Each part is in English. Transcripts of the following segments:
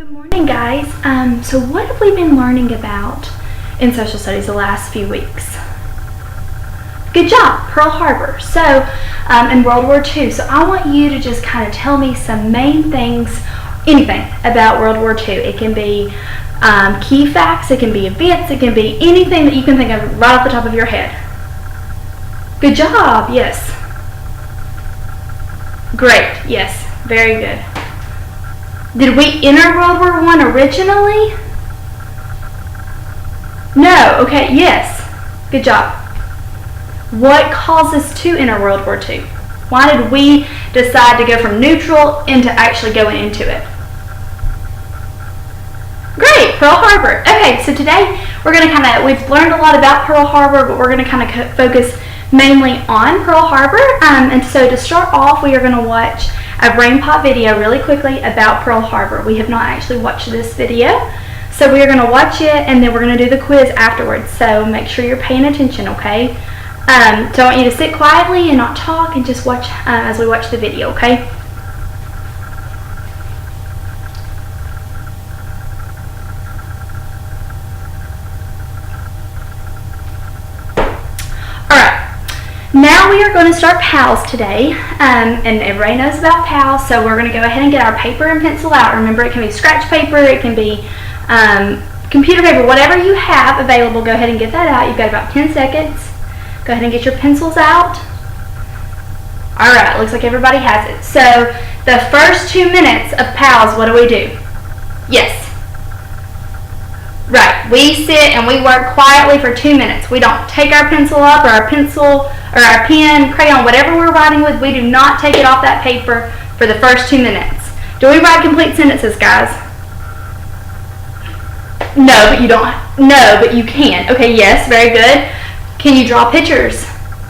Good morning, guys. So what have we been learning about in social studies the last few weeks? Good job, Pearl Harbor. So in World War II, so I want you to just kind of tell me some main things, anything about World War II. It can be key facts, it can be events, it can be anything that you can think of right off the top of your head. Good job, yes. Great, yes, very good. Did we enter World War I originally? No, okay, yes. Good job. What caused us to enter World War II? Why did we decide to go from neutral into actually going into it? Great, Pearl Harbor. Okay, so today we're going to we've learned a lot about Pearl Harbor, but we're going to focus mainly on Pearl Harbor. And so to start off, we are going to watch a brain pop video really quickly about Pearl Harbor. We have not actually watched this video, so we are going to watch it and then we're going to do the quiz afterwards. So make sure you're paying attention, okay? So I want you to sit quietly and not talk and just watch as we watch the video, okay? Now we are going to start PALs today, and everybody knows about PALs, so we're going to go ahead and get our paper and pencil out. Remember, it can be scratch paper, it can be computer paper, whatever you have available, go ahead and get that out. You've got about 10 seconds. Go ahead and get your pencils out. Alright, looks like everybody has it. So, the first 2 minutes of PALs, what do we do? Yes. Right, we sit and we work quietly for 2 minutes. We don't take our pencil up or our pencil or our pen, crayon, whatever we're writing with, we do not take it off that paper for the first 2 minutes. Do we write complete sentences, guys? No, but you don't. No, but you can. Okay, yes, very good. Can you draw pictures?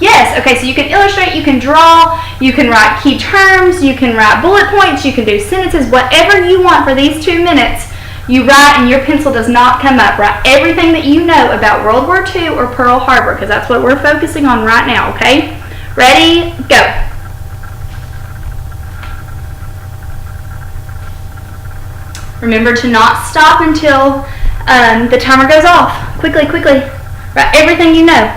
Yes, okay, so you can illustrate, you can draw, you can write key terms, you can write bullet points, you can do sentences, whatever you want for these 2 minutes. You write and your pencil does not come up. Write everything that you know about World War II or Pearl Harbor, because that's what we're focusing on right now, okay? Ready? Go. Remember to not stop until the timer goes off. Quickly, quickly. Write everything you know.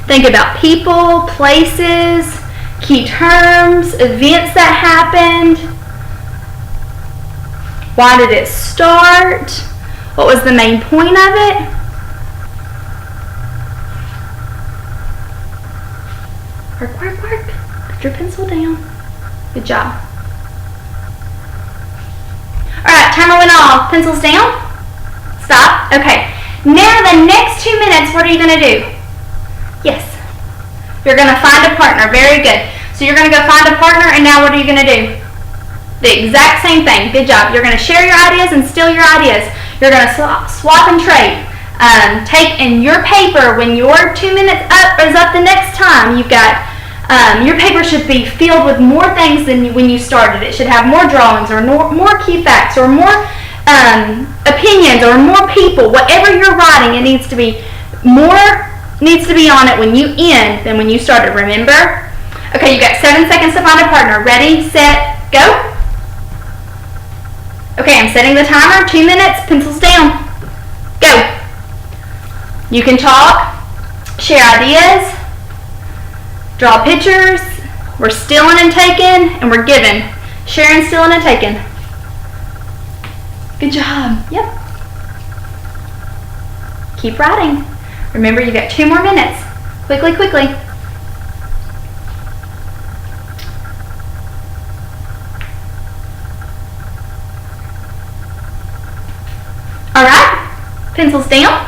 Think about people, places, key terms, events that happened. Why did it start? What was the main point of it? Work, work, work. Put your pencil down. Good job. Alright, timer went off. Pencils down. Stop. Okay. Now the next 2 minutes, what are you going to do? Yes. You're going to find a partner. Very good. So you're going to go find a partner, and now what are you going to do? The exact same thing. Good job. You're going to share your ideas and steal your ideas. You're going to swap and trade. Take in your paper when your 2 minutes is up the next time. You've got your paper should be filled with more things than when you started. It should have more drawings or more key facts or more opinions or more people. Whatever you're writing, it needs to be on it when you end than when you started. Remember? Okay, you got 7 seconds to find a partner. Ready, set, go. Okay, I'm setting the timer. 2 minutes, pencils down. Go. You can talk, share ideas, draw pictures. We're stealing and taking, and we're giving. Sharing, stealing, and taking. Good job. Yep. Keep writing. Remember, you got 2 more minutes. Quickly, quickly. Alright, pencils down.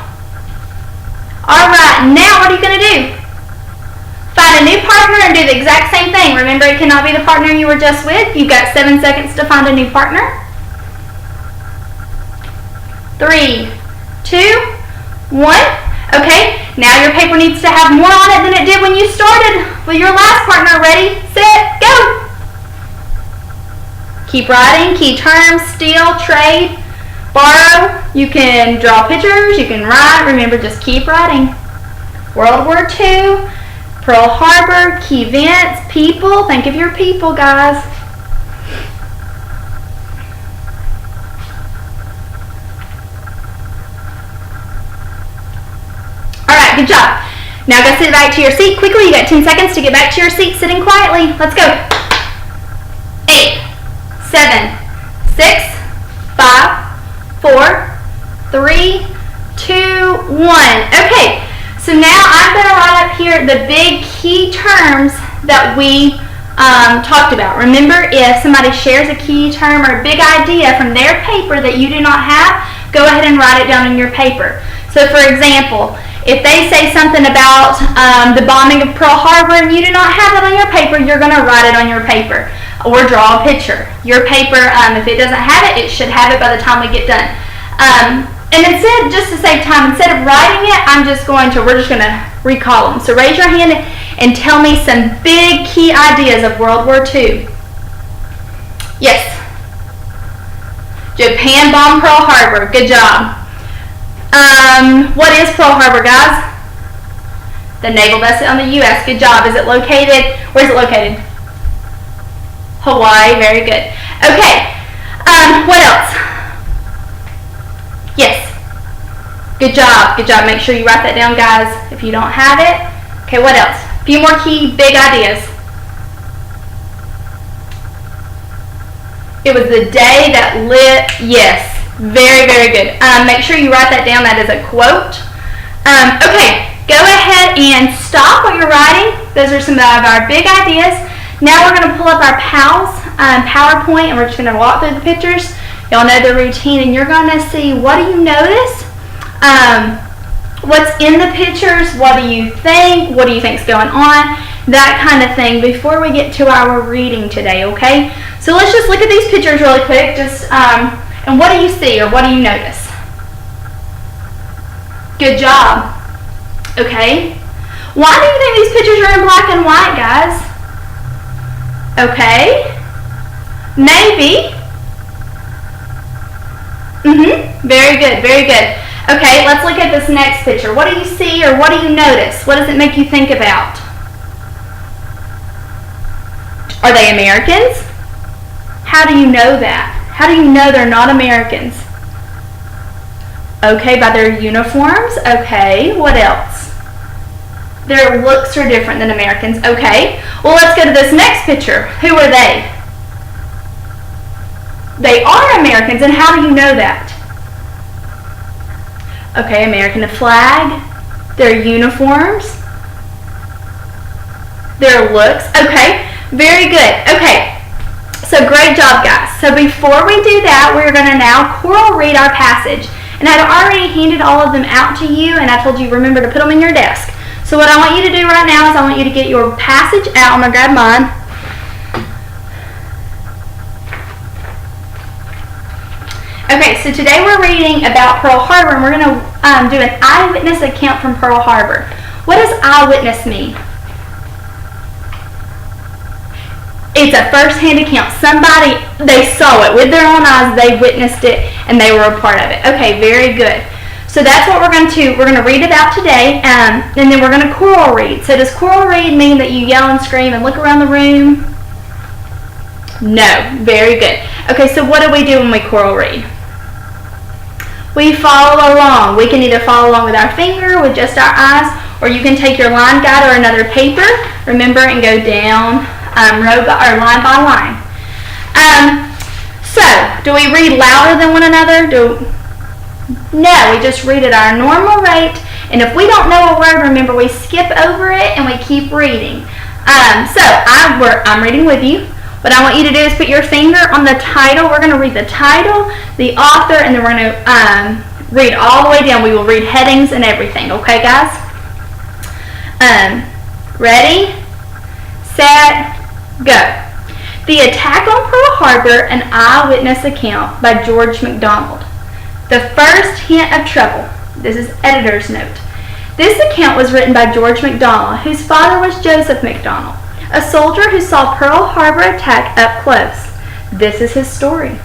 Alright, now what are you going to do? Find a new partner and do the exact same thing. Remember, it cannot be the partner you were just with. You've got 7 seconds to find a new partner. 3, 2, 1. Okay, now your paper needs to have more on it than it did when you started with your last partner. Ready, set, go. Keep writing, key terms, steal, trade, borrow. You can draw pictures, you can write. Remember, just keep writing. World War II, Pearl Harbor, key events, people. Think of your people, guys. Good job. Now go sit back to your seat quickly. You got 10 seconds to get back to your seat sitting quietly. Let's go. 8, 7, 6, 5, 4, 3, 2, 1. Okay, so now I'm going to write up here the big key terms that we talked about. Remember, if somebody shares a key term or a big idea from their paper that you do not have, go ahead and write it down in your paper. So for example, if they say something about the bombing of Pearl Harbor and you do not have it on your paper, you're going to write it on your paper or draw a picture. Your paper, if it doesn't have it, it should have it by the time we get done. And instead, just to save time, instead of writing it, we're just going to recall them. So raise your hand and tell me some big key ideas of World War II. Yes. Japan bombed Pearl Harbor. Good job. What is Pearl Harbor, guys? The naval base on the U.S. Good job. Is it located? Where is it located? Hawaii. Very good. Okay. What else? Yes. Good job. Good job. Make sure you write that down, guys, if you don't have it. Okay, what else? A few more key big ideas. It was the day that lit. Yes. Very, very good. Make sure you write that down. That is a quote. Okay, go ahead and stop what you're writing. Those are some of our big ideas. Now we're going to pull up our PALS PowerPoint, and we're just going to walk through the pictures. Y'all know the routine, and you're going to see, what do you notice? What's in the pictures? What do you think? What do you think's going on? That kind of thing before we get to our reading today, okay? So let's just look at these pictures really quick. And what do you see or what do you notice? Good job. Okay. Why do you think these pictures are in black and white, guys? Okay. Maybe. Very good, very good. Okay, let's look at this next picture. What do you see or what do you notice? What does it make you think about? Are they Americans? How do you know that? How do you know they're not Americans? Okay, by their uniforms. Okay, what else? Their looks are different than Americans. Okay, well, let's go to this next picture. Who are they? They are Americans, and how do you know that? Okay, American flag, their uniforms, their looks. Okay, very good. Okay. So great job, guys. So before we do that, we're going to now choral read our passage. And I've already handed all of them out to you, and I told you remember to put them in your desk. So what I want you to do right now is I want you to get your passage out. I'm going to grab mine. Okay, so today we're reading about Pearl Harbor, and we're going to do an eyewitness account from Pearl Harbor. What does eyewitness mean? It's a first-hand account. Somebody, they saw it with their own eyes, they witnessed it, and they were a part of it. Okay, very good. So that's what we're going to read about today, and then we're going to choral read. So does choral read mean that you yell and scream and look around the room? No, very good. Okay, so what do we do when we choral read? We follow along. We can either follow along with our finger, with just our eyes, or you can take your line guide or another paper, remember, and go down line by line. So, do we read louder than one another? No, we just read at our normal rate, and if we don't know a word, remember, we skip over it and we keep reading. So, I'm reading with you. What I want you to do is put your finger on the title. We're going to read the title, the author, and then we're going to read all the way down. We will read headings and everything. Okay, guys? Ready, set, go. The Attack on Pearl Harbor, an eyewitness account by George MacDonald. The first hint of trouble. This is editor's note. This account was written by George MacDonald, whose father was Joseph MacDonald, a soldier who saw Pearl Harbor attack up close. This is his story.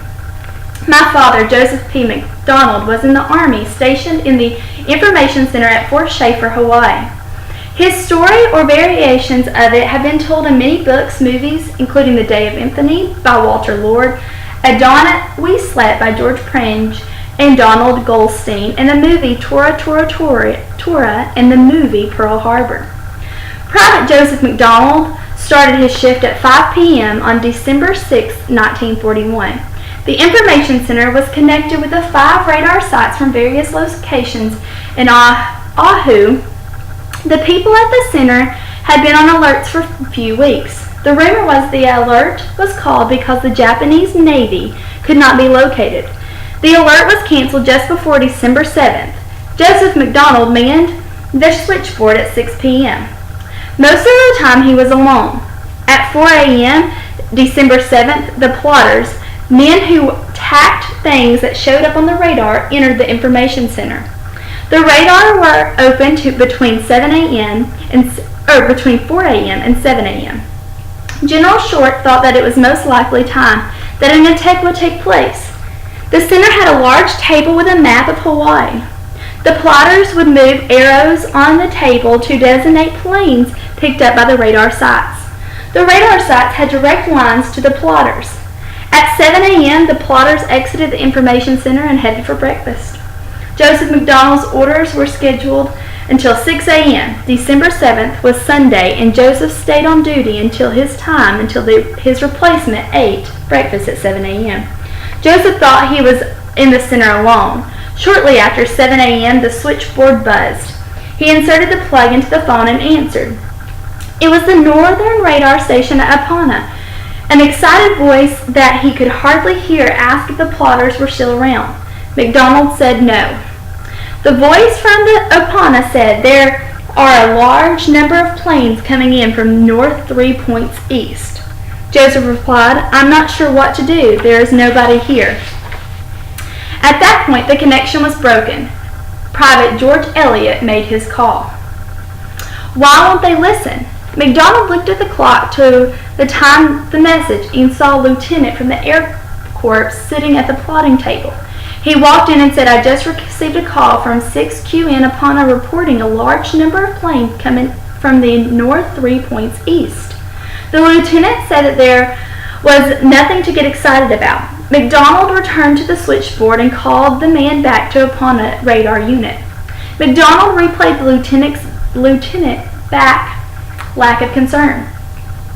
My father, Joseph P. MacDonald, was in the Army stationed in the Information Center at Fort Schaefer, Hawaii. His story or variations of it have been told in many books, movies, including The Day of Infamy by Walter Lord, A Dawn We Slept by George Prange, and Donald Goldstein in the movie Tora Tora Tora, Tora and the movie Pearl Harbor. Private Joseph McDonald started his shift at 5 p.m. on December 6, 1941. The information center was connected with the 5 radar sites from various locations in Oahu. The people at the center had been on alerts for a few weeks. The rumor was the alert was called because the Japanese Navy could not be located. The alert was canceled just before December 7th. Joseph McDonald manned the switchboard at 6 p.m. Most of the time he was alone. At 4 a.m., December 7th, the plotters, men who tacked things that showed up on the radar, entered the information center. The radar were open between 7 a.m. between 4 a.m. and 7 a.m. General Short thought that it was most likely time that an attack would take place. The center had a large table with a map of Hawaii. The plotters would move arrows on the table to designate planes picked up by the radar sites. The radar sites had direct lines to the plotters. At 7 a.m., the plotters exited the information center and headed for breakfast. Joseph McDonald's orders were scheduled until 6 a.m. December 7th was Sunday, and Joseph stayed on duty until his replacement ate breakfast at 7 a.m. Joseph thought he was in the center alone. Shortly after 7 a.m., the switchboard buzzed. He inserted the plug into the phone and answered. It was the Northern Radar Station at Apana. An excited voice that he could hardly hear asked if the plotters were still around. McDonald said no. The voice from the Apana said, "There are a large number of planes coming in from north 3 points east." Joseph replied, "I'm not sure what to do. There is nobody here." At that point, the connection was broken. Private George Elliott made his call. Why won't they listen? McDonald looked at the clock to the time the message and saw a lieutenant from the Air Corps sitting at the plotting table. He walked in and said, "I just received a call from 6QN upon a reporting a large number of planes coming from the north 3 points east." The lieutenant said that there was nothing to get excited about. McDonald returned to the switchboard and called the man back to Apana radar unit. McDonald replayed the lieutenant back lack of concern.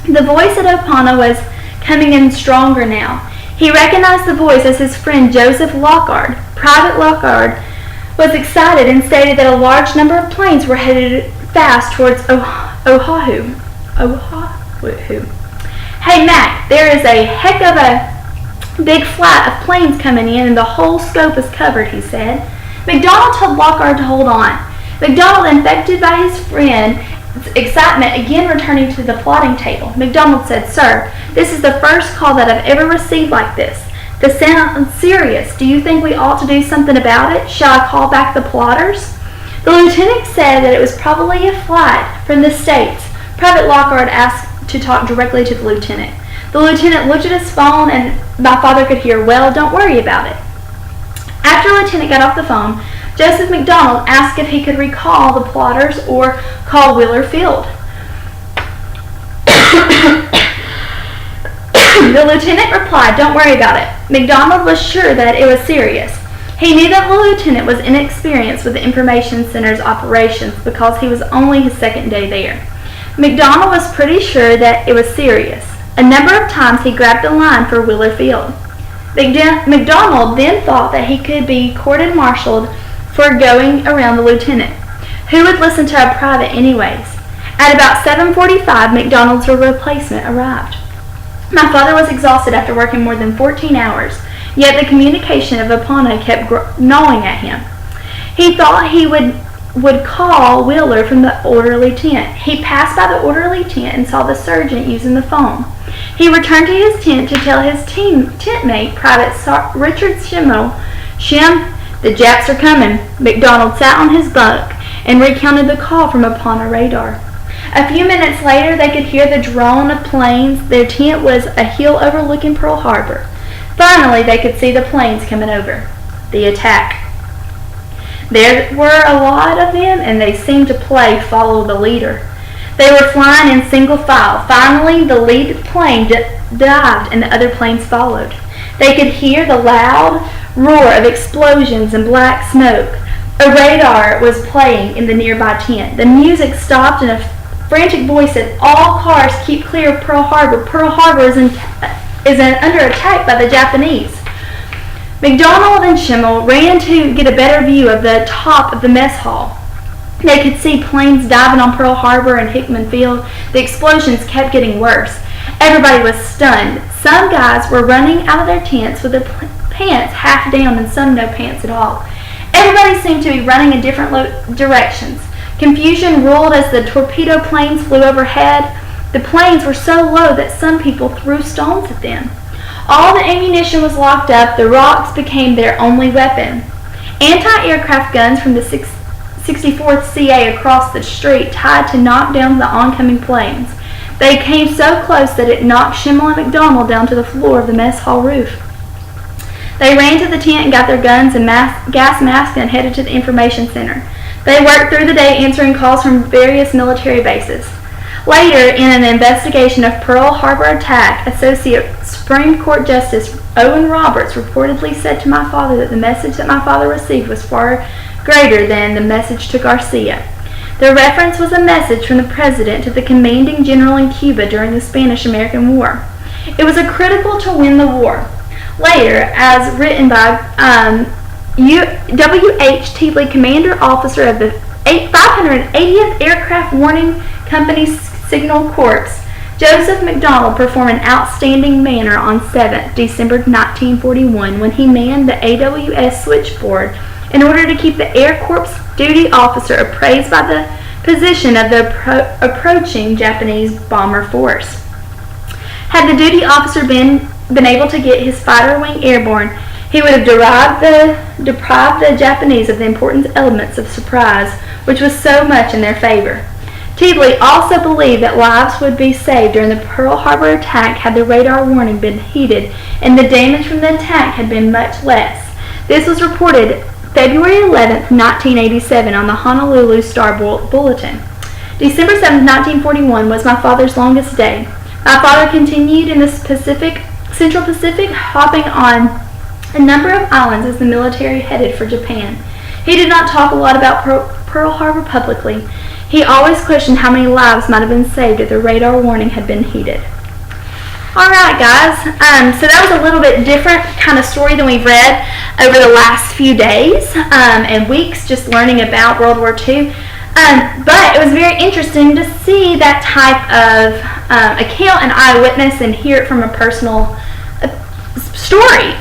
The voice at Apana was coming in stronger now. He recognized the voice as his friend Joseph Lockard. Private Lockard was excited and stated that a large number of planes were headed fast towards Oahu. "Hey Mac, there is a heck of a big flight of planes coming in and the whole scope is covered," he said. McDonald told Lockard to hold on. McDonald, infected by his friend's excitement, again returning to the plotting table. McDonald said, "Sir, this is the first call that I've ever received like this. This sounds serious. Do you think we ought to do something about it? Shall I call back the plotters?" The lieutenant said that it was probably a flight from the States. Private Lockard asked to talk directly to the lieutenant. The lieutenant looked at his phone and my father could hear, "Well, don't worry about it." After the lieutenant got off the phone, Joseph McDonald asked if he could recall the plotters or call Wheeler Field. The lieutenant replied, "Don't worry about it." McDonald was sure that it was serious. He knew that the lieutenant was inexperienced with the information center's operations because he was only his second day there. McDonald was pretty sure that it was serious. A number of times he grabbed the line for Wheeler Field. McDonald then thought that he could be court-martialed for going around the lieutenant. Who would listen to a private anyways? At about 7:45, McDonald's replacement arrived. My father was exhausted after working more than 14 hours, yet the communication of Apana kept gnawing at him. He thought he would call Wheeler from the orderly tent. He passed by the orderly tent and saw the sergeant using the phone. He returned to his tent to tell his tent mate, Private Richard Schimmel, "Shim, the Japs are coming." McDonald sat on his bunk and recounted the call from Apana radar. A few minutes later, they could hear the drone of planes. Their tent was a hill overlooking Pearl Harbor. Finally, they could see the planes coming over. The attack. There were a lot of them, and they seemed to play follow the leader. They were flying in single file. Finally, the lead plane dived, and the other planes followed. They could hear the loud roar of explosions and black smoke. A radar was playing in the nearby tent. The music stopped and a frantic voice said, "All cars keep clear of Pearl Harbor. Pearl Harbor is under attack by the Japanese." McDonald and Schimmel ran to get a better view of the top of the mess hall. They could see planes diving on Pearl Harbor and Hickman Field. The explosions kept getting worse. Everybody was stunned. Some guys were running out of their tents with their pants half down and some no pants at all. Everybody seemed to be running in different directions. Confusion ruled as the torpedo planes flew overhead. The planes were so low that some people threw stones at them. All the ammunition was locked up. The rocks became their only weapon. Anti-aircraft guns from the 64th CA across the street tried to knock down the oncoming planes. They came so close that it knocked Schimmel and McDonald down to the floor of the mess hall roof. They ran to the tent and got their guns and gas masks and headed to the information center. They worked through the day answering calls from various military bases. Later, in an investigation of Pearl Harbor attack, Associate Supreme Court Justice Owen Roberts reportedly said to my father that the message that my father received was far greater than the message to Garcia. The reference was a message from the president to the commanding general in Cuba during the Spanish-American War. It was critical to win the war. Later, as written by W.H. Teagley, Commander Officer of the 580th Aircraft Warning Company Signal Corps, Joseph McDonald performed an outstanding manner on 7th December 1941 when he manned the AWS switchboard in order to keep the Air Corps duty officer appraised by the position of the approaching Japanese bomber force. Had the duty officer been able to get his fighter wing airborne, he would have deprived the Japanese of the important elements of surprise, which was so much in their favor. Teagley also believed that lives would be saved during the Pearl Harbor attack had the radar warning been heeded and the damage from the attack had been much less. This was reported February 11, 1987 on the Honolulu Star Bulletin. December 7, 1941 was my father's longest day. My father continued in the Central Pacific, hopping on a number of islands as the military headed for Japan. He did not talk a lot about Pearl Harbor publicly. He always questioned how many lives might have been saved if the radar warning had been heeded. Alright guys, so that was a little bit different kind of story than we've read over the last few days and weeks, just learning about World War II. But it was very interesting to see that type of account and eyewitness and hear it from a personal story.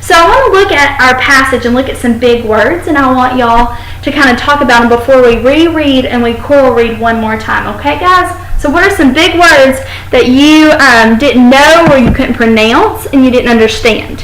So I want to look at our passage and look at some big words, and I want y'all to kind of talk about them before we reread and we choral read one more time. Okay, guys? So what are some big words that you didn't know or you couldn't pronounce and you didn't understand?